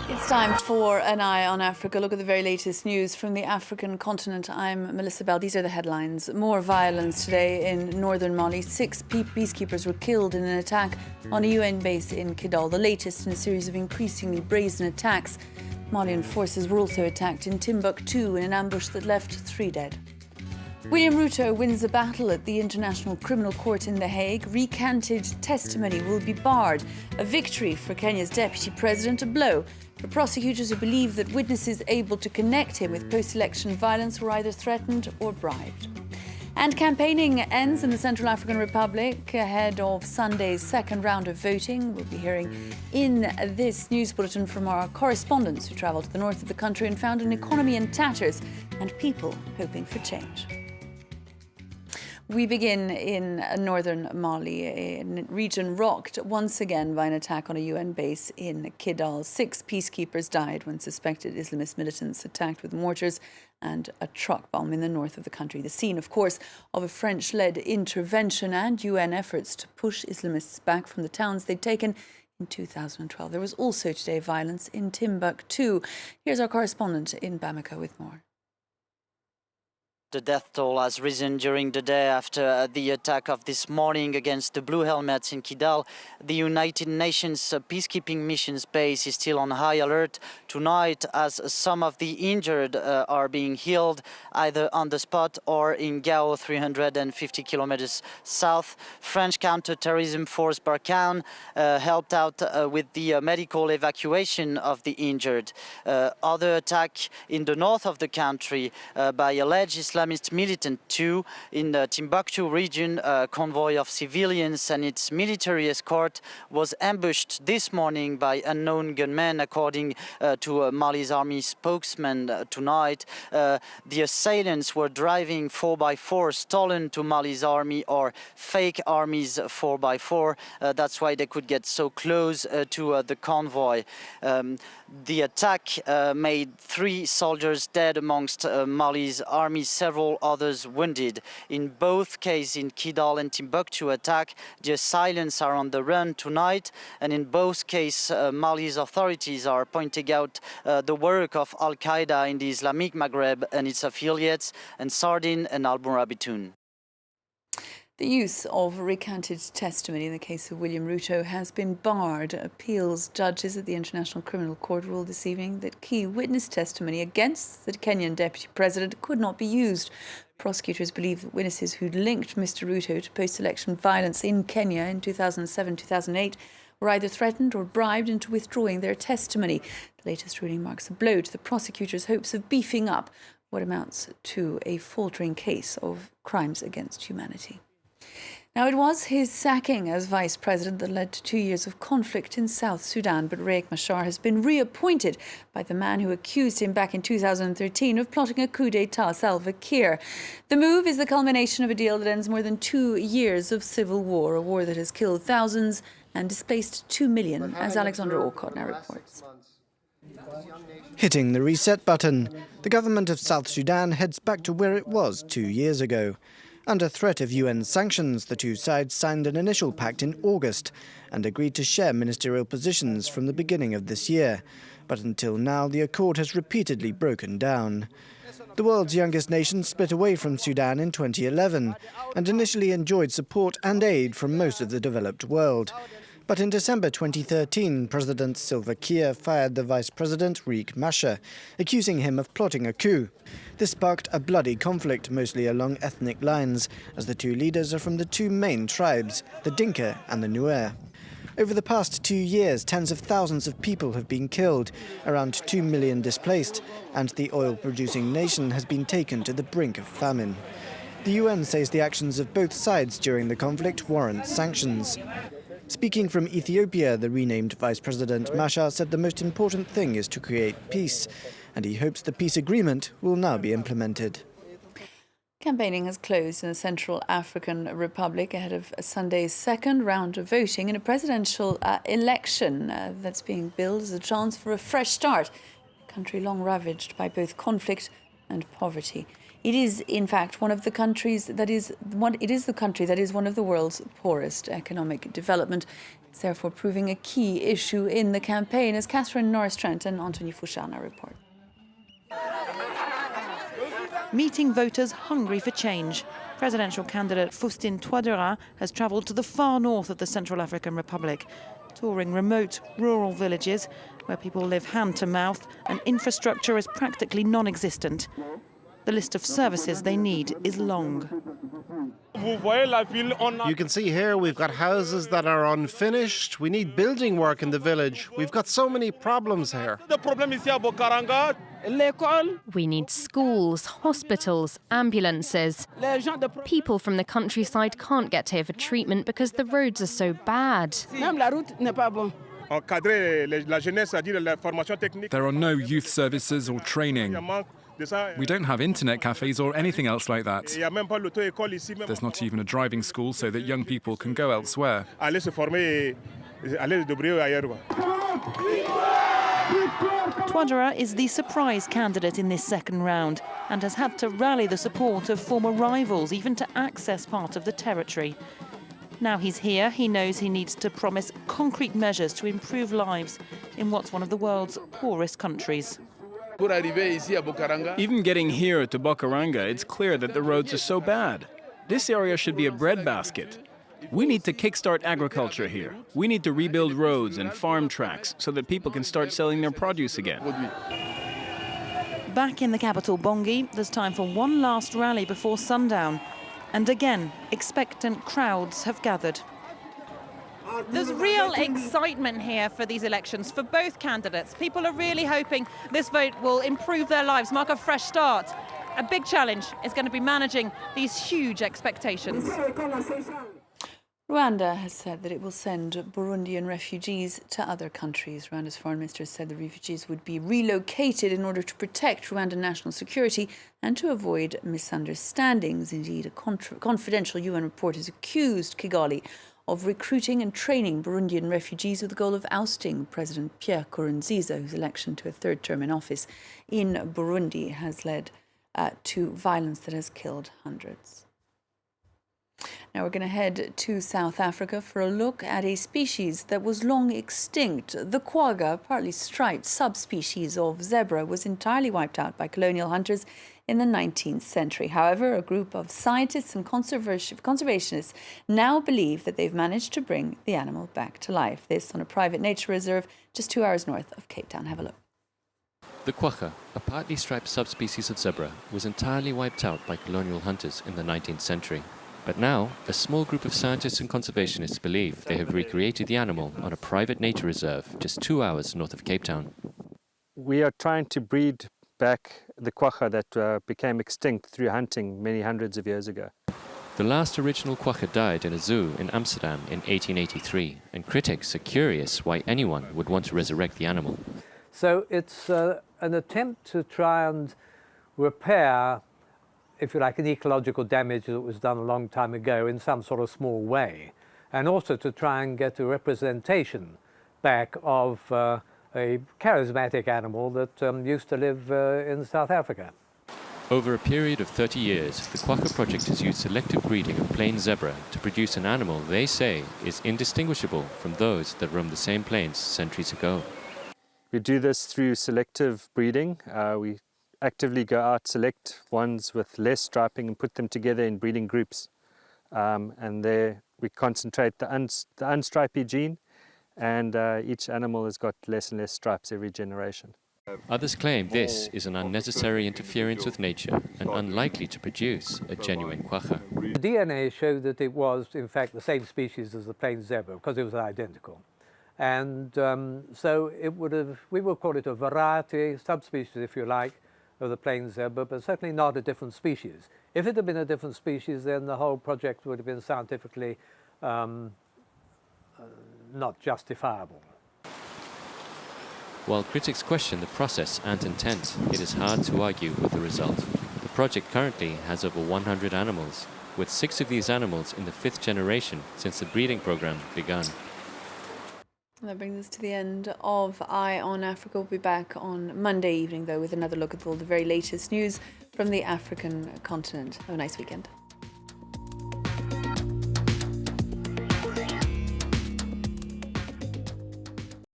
It's time for an Eye on Africa. Look at the very latest news from the African continent. I'm Melissa Bell. These are the headlines. More violence today in northern Mali. 6 peacekeepers were killed in an attack on a UN base in Kidal, the latest in a series of increasingly brazen attacks. Malian forces were also attacked in Timubktu in an ambush that left 3 dead. William Ruto wins a battle at the International Criminal Court in The Hague. Recanted testimony will be barred. A victory for Kenya's deputy president, a blow for prosecutors who believe that witnesses able to connect him with post-election violence were either threatened or bribed. And campaigning ends in the Central African Republic ahead of Sunday's second round of voting. We'll be hearing in this news bulletin from our correspondents who travelled to the north of the country and found an economy in tatters and people hoping for change. We begin in northern Mali, a region rocked once again by an attack on a UN base in Kidal. 6 peacekeepers died when suspected Islamist militants attacked with mortars and a truck bomb in the north of the country. The scene, of course, of a French-led intervention and UN efforts to push Islamists back from the towns they'd taken in 2012. There was also today violence in Timubktu. Here's our correspondent in Bamako with more. The death toll has risen during the day after the attack of this morning against the Blue Helmets in Kidal. The United Nations peacekeeping missions base is still on high alert tonight as some of the injured are being healed either on the spot or in Gao, 350 kilometers south. French counter-terrorism force Barkhane helped out with the medical evacuation of the injured. Other attack in the north of the country by alleged Islamist militant too. In the Timubktu region, a convoy of civilians and its military escort was ambushed this morning by unknown gunmen, according to Mali's army spokesman tonight. The assailants were driving 4x4 stolen to Mali's army or fake army's 4x4. That's why they could get so close to the convoy. The attack made 3 soldiers dead amongst Mali's army, several others wounded. In both cases, in Kidal and Timubktu attack, the assailants are on the run tonight, and in both cases, Mali's authorities are pointing out the work of Al-Qaeda in the Islamic Maghreb and its affiliates, and Sardin and Al-Murabitun. The use of recanted testimony in the case of William Ruto has been barred. Appeals judges at the International Criminal Court ruled this evening that key witness testimony against the Kenyan deputy president could not be used. Prosecutors believe that witnesses who'd linked Mr. Ruto to post-election violence in Kenya in 2007-2008 were either threatened or bribed into withdrawing their testimony. The latest ruling marks a blow to the prosecutors' hopes of beefing up what amounts to a faltering case of crimes against humanity. Now, it was his sacking as vice president that led to 2 years of conflict in South Sudan, but Riek Machar has been reappointed by the man who accused him back in 2013 of plotting a coup d'etat, Salva Kiir. The move is the culmination of a deal that ends more than 2 years of civil war, a war that has killed thousands and displaced 2 million, as Alexander Orcott now reports. Hitting the reset button, the government of South Sudan heads back to where it was 2 years ago. Under threat of UN sanctions, the two sides signed an initial pact in August and agreed to share ministerial positions from the beginning of this year. But until now, the accord has repeatedly broken down. The world's youngest nation split away from Sudan in 2011 and initially enjoyed support and aid from most of the developed world. But in December 2013, President Salva Kiir fired the Vice President Riek Machar, accusing him of plotting a coup. This sparked a bloody conflict, mostly along ethnic lines, as the two leaders are from the 2 main tribes, the Dinka and the Nuer. Over the past 2 years, tens of thousands of people have been killed, around 2 million displaced, and the oil-producing nation has been taken to the brink of famine. The UN says the actions of both sides during the conflict warrant sanctions. Speaking from Ethiopia, the renamed Vice President Machar said the most important thing is to create peace, and he hopes the peace agreement will now be implemented. Campaigning has closed in the Central African Republic ahead of Sunday's second round of voting in a presidential election that's being billed as a chance for a fresh start. A country long ravaged by both conflict and poverty. It is, in fact, one of the countries that is the country that is one of the world's poorest. Economic development is therefore proving a key issue in the campaign, as Catherine Norris-Trent and Anthony Fushana report. Meeting voters hungry for change. Presidential candidate Faustin Touadéra has travelled to the far north of the Central African Republic, touring remote rural villages where people live hand to mouth and infrastructure is practically non-existent. The list of services they need is long. You can see here we've got houses that are unfinished. We need building work in the village. We've got so many problems here. We need schools, hospitals, ambulances. People from the countryside can't get here for treatment because the roads are so bad. There are no youth services or training. We don't have internet cafes or anything else like that. There's not even a driving school so that young people can go elsewhere. Touadéra is the surprise candidate in this second round and has had to rally the support of former rivals even to access part of the territory. Now he's here, he knows he needs to promise concrete measures to improve lives in what's one of the world's poorest countries. Even getting here to Bokaranga, it's clear that the roads are so bad. This area should be a breadbasket. We need to kickstart agriculture here. We need to rebuild roads and farm tracks so that people can start selling their produce again. Back in the capital, Bongi, there's time for one last rally before sundown. And again, expectant crowds have gathered. There's real excitement here for these elections for both candidates. People are really hoping this vote will improve their lives, mark a fresh start. A big challenge is going to be managing these huge expectations. Rwanda has said that it will send Burundian refugees to other countries. Rwanda's foreign minister said the refugees would be relocated in order to protect Rwandan national security and to avoid misunderstandings. Indeed, a confidential UN report has accused Kigali of recruiting and training Burundian refugees with the goal of ousting President Pierre Nkurunziza, whose election to a third term in office in Burundi has led to violence that has killed hundreds. Now we're going to head to South Africa for a look at a species that was long extinct. The quagga, partly striped subspecies of zebra, was entirely wiped out by colonial hunters in the 19th century. However, a group of scientists and conservationists now believe that they've managed to bring the animal back to life. This on a private nature reserve just 2 hours north of Cape Town. Have a look. The quagga, a partly striped subspecies of zebra, was entirely wiped out by colonial hunters in the 19th century. But now, a small group of scientists and conservationists believe they have recreated the animal on a private nature reserve just 2 hours north of Cape Town. We are trying to breed back the quagga that became extinct through hunting many hundreds of years ago. The last original quagga died in a zoo in Amsterdam in 1883, and critics are curious why anyone would want to resurrect the animal. So it's an attempt to try and repair, if you like, an ecological damage that was done a long time ago in some sort of small way, and also to try and get a representation back of a charismatic animal that used to live in South Africa. Over a period of 30 years, the Quagga project has used selective breeding of plain zebra to produce an animal they say is indistinguishable from those that roamed the same plains centuries ago. We do this through selective breeding. We actively go out, select ones with less striping and put them together in breeding groups. And there we concentrate the unstripy gene, and each animal has got less and less stripes every generation. Others claim this is an unnecessary interference with nature and unlikely to produce a genuine quagga. The DNA showed that it was, in fact, the same species as the plain zebra because it was identical. And so it would have, we will call it a variety, subspecies if you like, of the plain zebra, but certainly not a different species. If it had been a different species, then the whole project would have been scientifically not justifiable. While critics question the process and intent, it is hard to argue with the result. The project currently has over 100 animals, with 6 of these animals in the 5th generation since the breeding program began. And that brings us to the end of Eye on Africa. We'll be back on Monday evening, though, with another look at all the very latest news from the African continent. Have a nice weekend.